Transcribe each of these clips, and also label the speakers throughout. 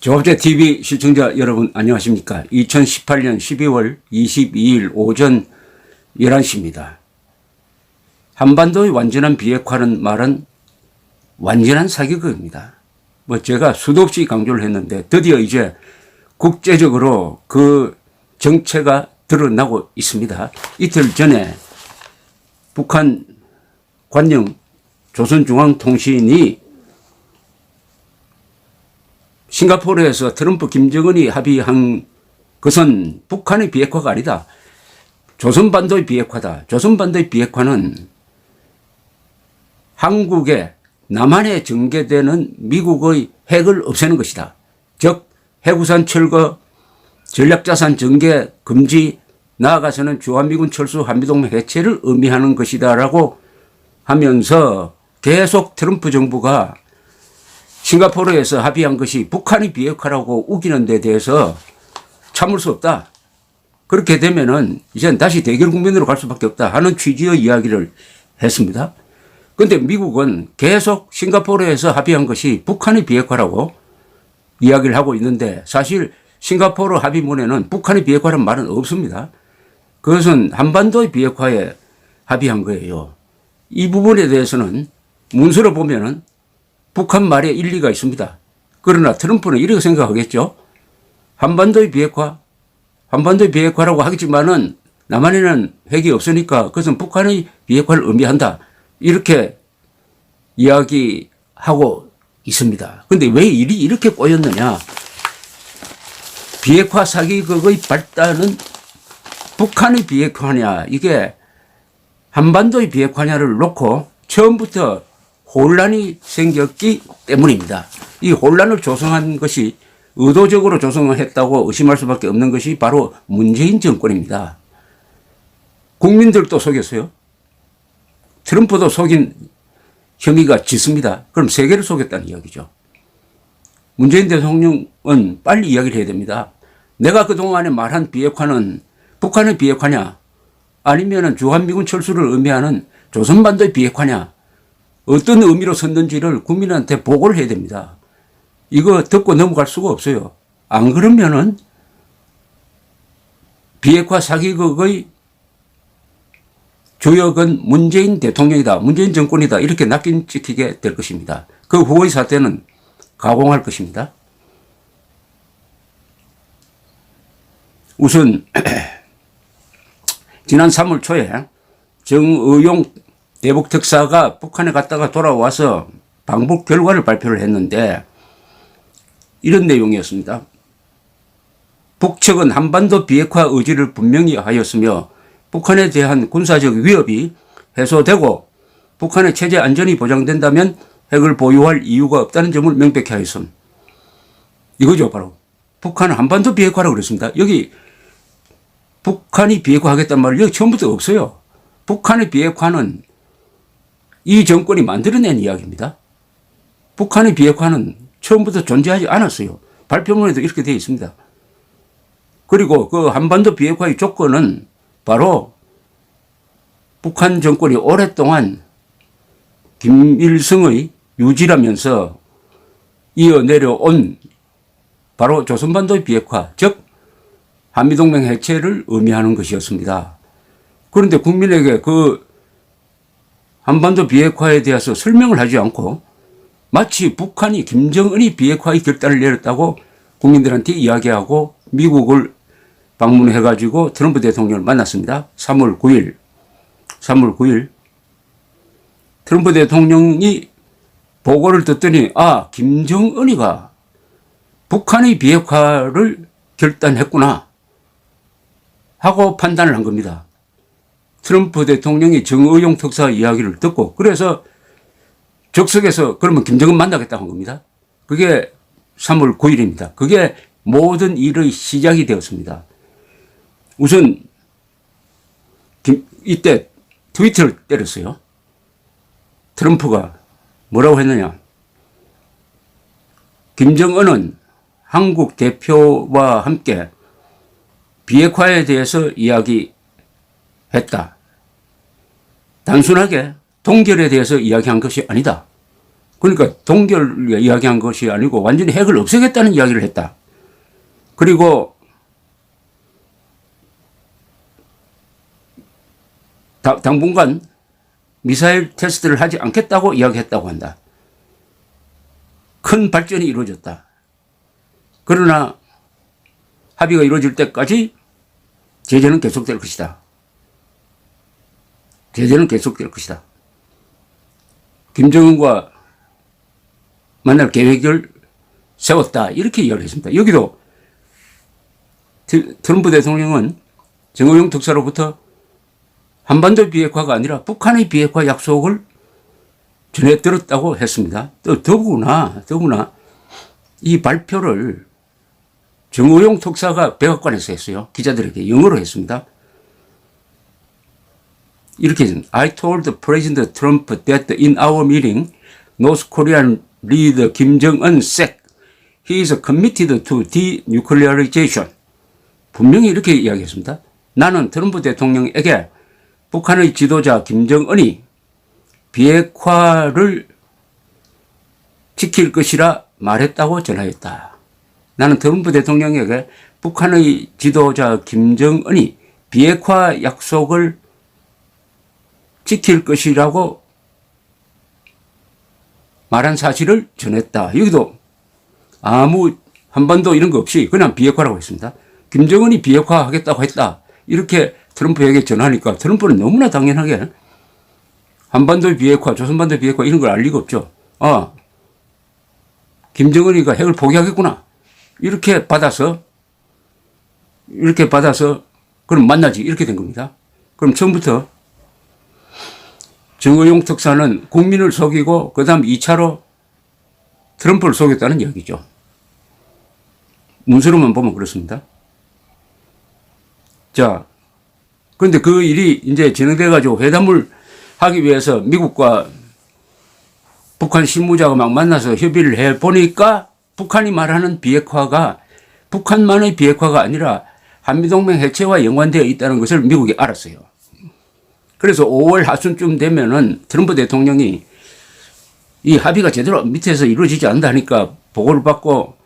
Speaker 1: 조합제TV 시청자 여러분 안녕하십니까. 2018년 12월 22일 오전 11시입니다. 한반도의 완전한 비핵화는 말은 완전한 사기극입니다. 제가 수도 없이 강조를 했는데 드디어 이제 국제적으로 그 정체가 드러나고 있습니다. 이틀 전에 북한 관영 조선중앙통신이 싱가포르에서 트럼프 김정은이 합의한 것은 북한의 비핵화가 아니다. 조선반도의 비핵화다. 조선반도의 비핵화는 한국에 남한에 전개되는 미국의 핵을 없애는 것이다. 즉 해구산 철거, 전략자산 전개 금지, 나아가서는 주한미군 철수 한미동맹 해체를 의미하는 것이다 라고 하면서 계속 트럼프 정부가 싱가포르에서 합의한 것이 북한의 비핵화라고 우기는 데 대해서 참을 수 없다. 그렇게 되면은 이제는 다시 대결 국면으로 갈 수밖에 없다 하는 취지의 이야기를 했습니다. 그런데 미국은 계속 싱가포르에서 합의한 것이 북한의 비핵화라고 이야기를 하고 있는데 사실 싱가포르 합의문에는 북한의 비핵화라는 말은 없습니다. 그것은 한반도의 비핵화에 합의한 거예요. 이 부분에 대해서는 문서를 보면은 북한 말에 일리가 있습니다. 그러나 트럼프는 이렇게 생각하겠죠. 한반도의 비핵화라고 하겠지만은 남한에는 핵이 없으니까 그것은 북한의 비핵화를 의미한다. 이렇게 이야기하고 있습니다. 그런데 왜 일이 이렇게 꼬였느냐. 비핵화 사기극의 발단은 북한의 비핵화냐 이게 한반도의 비핵화냐를 놓고 처음부터 혼란이 생겼기 때문입니다. 이 혼란을 조성한 것이 의도적으로 조성을 했다고 의심할 수밖에 없는 것이 바로 문재인 정권입니다. 국민들도 속였어요. 트럼프도 속인 혐의가 짙습니다. 그럼 세계를 속였다는 이야기죠. 문재인 대통령은 빨리 이야기를 해야 됩니다. 내가 그동안에 말한 비핵화는 북한의 비핵화냐 아니면 주한미군 철수를 의미하는 조선반도의 비핵화냐 어떤 의미로 썼는지를 국민한테 보고를 해야 됩니다. 이거 듣고 넘어갈 수가 없어요. 안 그러면은 비핵화 사기극의 주역은 문재인 대통령이다. 문재인 정권이다. 이렇게 낚인 찍히게 될 것입니다. 그 후의 사태는 가공할 것입니다. 우선 지난 3월 초에 정의용 대북특사가 북한에 갔다가 돌아와서 방북 결과를 발표를 했는데 이런 내용이었습니다. 북측은 한반도 비핵화 의지를 분명히 하였으며 북한에 대한 군사적 위협이 해소되고 북한의 체제 안전이 보장된다면 핵을 보유할 이유가 없다는 점을 명백히 하였음. 이거죠. 바로 북한은 한반도 비핵화라고 그랬습니다. 여기 북한이 비핵화하겠다는 말은 여기 처음부터 없어요. 북한의 비핵화는 이 정권이 만들어낸 이야기입니다. 북한의 비핵화는 처음부터 존재하지 않았어요. 발표문에도 이렇게 되어 있습니다. 그리고 그 한반도 비핵화의 조건은 바로 북한 정권이 오랫동안 김일성의 유지라면서 이어내려온 바로 조선반도의 비핵화, 즉 한미동맹 해체를 의미하는 것이었습니다. 그런데 국민에게 그 한반도 비핵화에 대해서 설명을 하지 않고 마치 북한이 김정은이 비핵화의 결단을 내렸다고 국민들한테 이야기하고 미국을 방문해가지고 트럼프 대통령을 만났습니다. 3월 9일 트럼프 대통령이 보고를 듣더니 김정은이가 북한의 비핵화를 결단했구나 하고 판단을 한 겁니다. 트럼프 대통령이 정의용 특사 이야기를 듣고 그래서 적석에서 그러면 김정은 만나겠다고 한 겁니다. 그게 3월 9일입니다. 그게 모든 일의 시작이 되었습니다. 우선 이때 트위터를 때렸어요. 트럼프가 뭐라고 했느냐. 김정은은 한국 대표와 함께 비핵화에 대해서 이야기했다. 단순하게 동결에 대해서 이야기한 것이 아니다. 그러니까 동결 이야기한 것이 아니고 완전히 핵을 없애겠다는 이야기를 했다. 그리고 당분간 미사일 테스트를 하지 않겠다고 이야기했다고 한다. 큰 발전이 이루어졌다. 그러나 합의가 이루어질 때까지 제재는 계속될 것이다. 제재는 계속될 것이다. 김정은과 만날 계획을 세웠다. 이렇게 이야기를 했습니다. 여기도 트럼프 대통령은 정호영 특사로부터 한반도 비핵화가 아니라 북한의 비핵화 약속을 전해 들었다고 했습니다. 또 더구나 이 발표를 정호용 특사가 백악관에서 했어요. 기자들에게 영어로 했습니다. 이렇게 했습니다. I told President Trump that in our meeting, North Korean leader Kim Jong-un said he is committed to denuclearization. 분명히 이렇게 이야기했습니다. 나는 트럼프 대통령에게 북한의 지도자 김정은이 비핵화를 지킬 것이라 말했다고 전하였다. 나는 트럼프 대통령에게 북한의 지도자 김정은이 비핵화 약속을 지킬 것이라고 말한 사실을 전했다. 여기도 아무 한반도 이런 거 없이 그냥 비핵화라고 했습니다. 김정은이 비핵화하겠다고 했다. 이렇게 트럼프에게 전하니까 트럼프는 너무나 당연하게 한반도 비핵화, 조선반도 비핵화 이런 걸 알 리가 없죠. 아, 김정은이가 핵을 포기하겠구나. 이렇게 받아서 그럼 만나지. 이렇게 된 겁니다. 그럼 처음부터 정의용 특사는 국민을 속이고 그다음 2차로 트럼프를 속였다는 이야기죠. 문서로만 보면 그렇습니다. 자, 그런데 그 일이 이제 진행돼가지고 회담을 하기 위해서 미국과 북한 실무자가 막 만나서 협의를 해 보니까 북한이 말하는 비핵화가 북한만의 비핵화가 아니라 한미동맹 해체와 연관되어 있다는 것을 미국이 알았어요. 그래서 5월 하순쯤 되면은 트럼프 대통령이 이 합의가 제대로 밑에서 이루어지지 않다니까 보고를 받고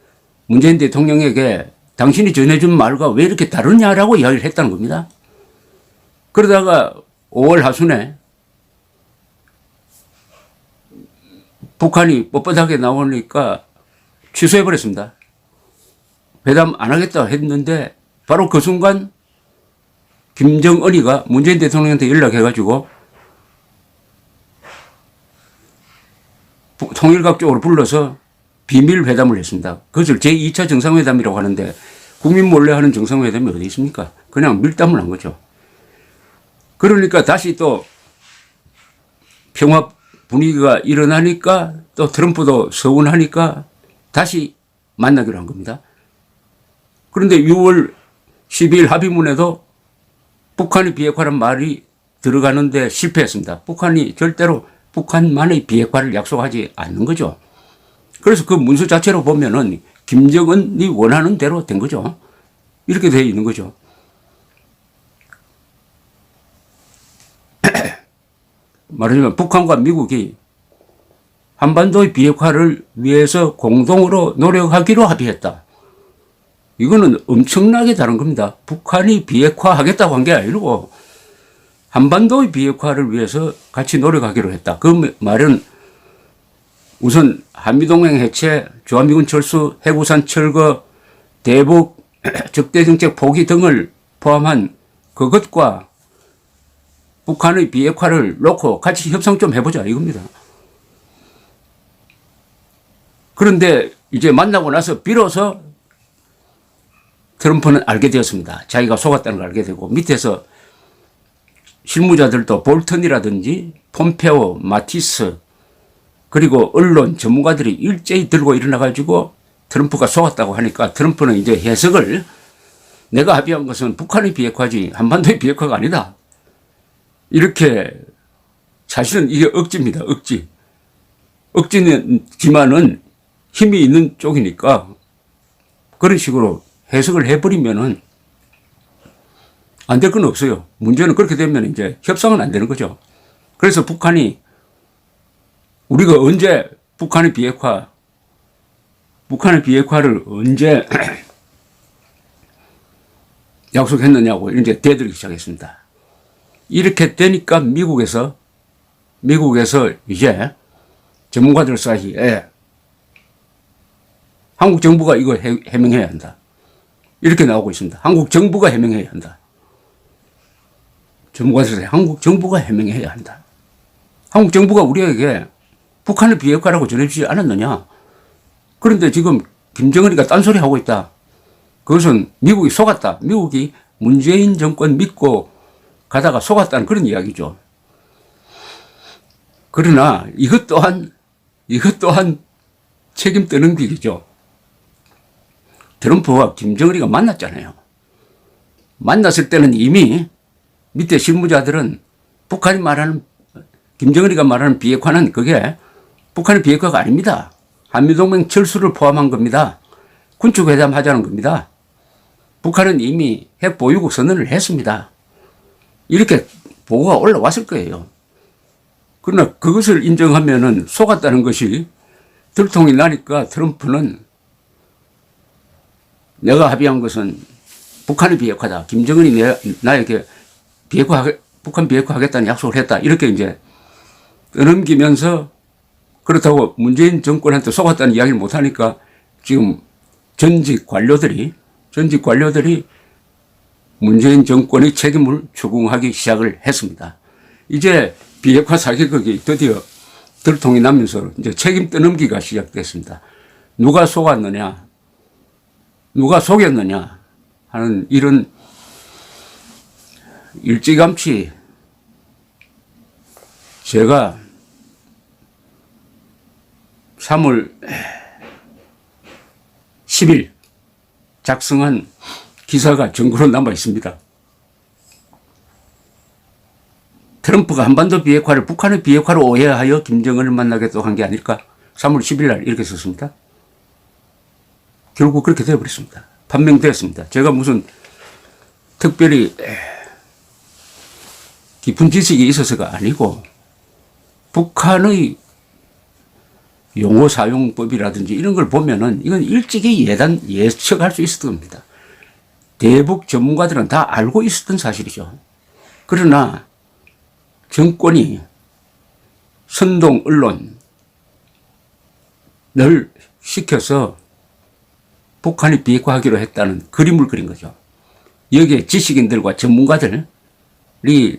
Speaker 1: 문재인 대통령에게 당신이 전해준 말과 왜 이렇게 다르냐라고 이야기를 했다는 겁니다. 그러다가 5월 하순에 북한이 뻣뻣하게 나오니까 취소해버렸습니다. 회담 안 하겠다 했는데 바로 그 순간 김정은이가 문재인 대통령한테 연락해가지고 통일각 쪽으로 불러서 비밀 회담을 했습니다. 그것을 제2차 정상회담이라고 하는데 국민 몰래 하는 정상회담이 어디 있습니까? 그냥 밀담을 한 거죠. 그러니까 다시 또 평화 분위기가 일어나니까 또 트럼프도 서운하니까 다시 만나기로 한 겁니다. 그런데 6월 12일 합의문에도 북한의 비핵화란 말이 들어가는데 실패했습니다. 북한이 절대로 북한만의 비핵화를 약속하지 않는 거죠. 그래서 그 문서 자체로 보면은 김정은이 원하는 대로 된 거죠. 이렇게 되어 있는 거죠. 말하자면 북한과 미국이 한반도의 비핵화를 위해서 공동으로 노력하기로 합의했다. 이거는 엄청나게 다른 겁니다. 북한이 비핵화하겠다고 한 게 아니고 한반도의 비핵화를 위해서 같이 노력하기로 했다. 그 말은 우선 한미동맹 해체, 주한미군 철수, 해구산 철거, 대북 적대정책 포기 등을 포함한 그것과 북한의 비핵화를 놓고 같이 협상 좀 해보자 이겁니다. 그런데 이제 만나고 나서 비로소 트럼프는 알게 되었습니다. 자기가 속았다는 걸 알게 되고 밑에서 실무자들도 볼턴이라든지 폼페오, 마티스 그리고 언론 전문가들이 일제히 들고 일어나가지고 트럼프가 속았다고 하니까 트럼프는 이제 해석을 내가 합의한 것은 북한의 비핵화지 한반도의 비핵화가 아니다. 이렇게 사실은 이게 억지입니다. 억지. 억지지만은 힘이 있는 쪽이니까 그런 식으로 해석을 해버리면은 안 될 건 없어요. 문제는 그렇게 되면 이제 협상은 안 되는 거죠. 그래서 북한이 우리가 언제 북한의 비핵화를 언제 약속했느냐고 이제 대들기 시작했습니다. 이렇게 되니까 미국에서 이제 전문가들 사이에 한국 정부가 이거 해명해야 한다. 이렇게 나오고 있습니다. 한국 정부가 해명해야 한다. 전문가들 사이에 한국 정부가 해명해야 한다. 한국 정부가 우리에게 북한의 비핵화라고 전해주지 않았느냐. 그런데 지금 김정은이가 딴소리 하고 있다. 그것은 미국이 속았다. 미국이 문재인 정권 믿고 가다가 속았다는 그런 이야기죠. 그러나 이것 또한 책임 떠넘기기죠. 트럼프와 김정은이가 만났잖아요. 만났을 때는 이미 밑에 실무자들은 북한이 말하는 김정은이가 말하는 비핵화는 그게 북한의 비핵화가 아닙니다. 한미동맹 철수를 포함한 겁니다. 군축회담 하자는 겁니다. 북한은 이미 핵 보유국 선언을 했습니다. 이렇게 보고가 올라왔을 거예요. 그러나 그것을 인정하면은 속았다는 것이 들통이 나니까 트럼프는 내가 합의한 것은 북한의 비핵화다. 김정은이 나에게 북한 비핵화하겠다는 약속을 했다. 이렇게 이제 떠넘기면서 그렇다고 문재인 정권한테 속았다는 이야기를 못하니까 지금 전직 관료들이 문재인 정권의 책임을 추궁하기 시작을 했습니다. 이제 비핵화 사개국이 드디어 들통이 나면서 이제 책임 떠넘기가 시작됐습니다. 누가 속았느냐, 누가 속였느냐 하는 이런 일찌감치 제가 3월 10일 작성한 기사가 증거로 남아 있습니다. 트럼프가 한반도 비핵화를 북한의 비핵화로 오해하여 김정은을 만나겠다고 한 게 아닐까? 3월 10일 날 이렇게 썼습니다. 결국 그렇게 되어버렸습니다. 판명되었습니다. 제가 무슨 특별히 깊은 지식이 있어서가 아니고 북한의 용어 사용법이라든지 이런 걸 보면은 이건 일찍이 예측할 수 있었던 겁니다. 대북 전문가들은 다 알고 있었던 사실이죠. 그러나 정권이 선동 언론을 시켜서 북한이 비핵화하기로 했다는 그림을 그린 거죠. 여기에 지식인들과 전문가들이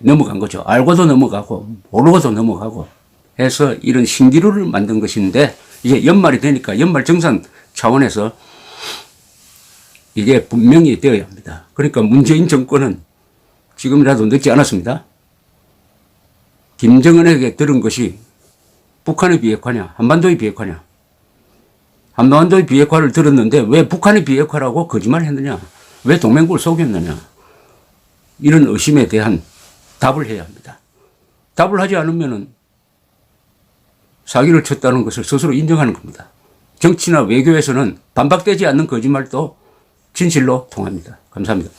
Speaker 1: 넘어간 거죠. 알고도 넘어가고 모르고도 넘어가고 해서 이런 신기루를 만든 것인데 이제 연말이 되니까 연말정산 차원에서 이게 분명히 되어야 합니다. 그러니까 문재인 정권은 지금이라도 늦지 않았습니다. 김정은에게 들은 것이 북한의 비핵화냐, 한반도의 비핵화냐. 한반도의 비핵화를 들었는데 왜 북한의 비핵화라고 거짓말을 했느냐, 왜 동맹국을 속였느냐, 이런 의심에 대한 답을 해야 합니다. 답을 하지 않으면은 사기를 쳤다는 것을 스스로 인정하는 겁니다. 정치나 외교에서는 반박되지 않는 거짓말도 진실로 통합니다. 감사합니다.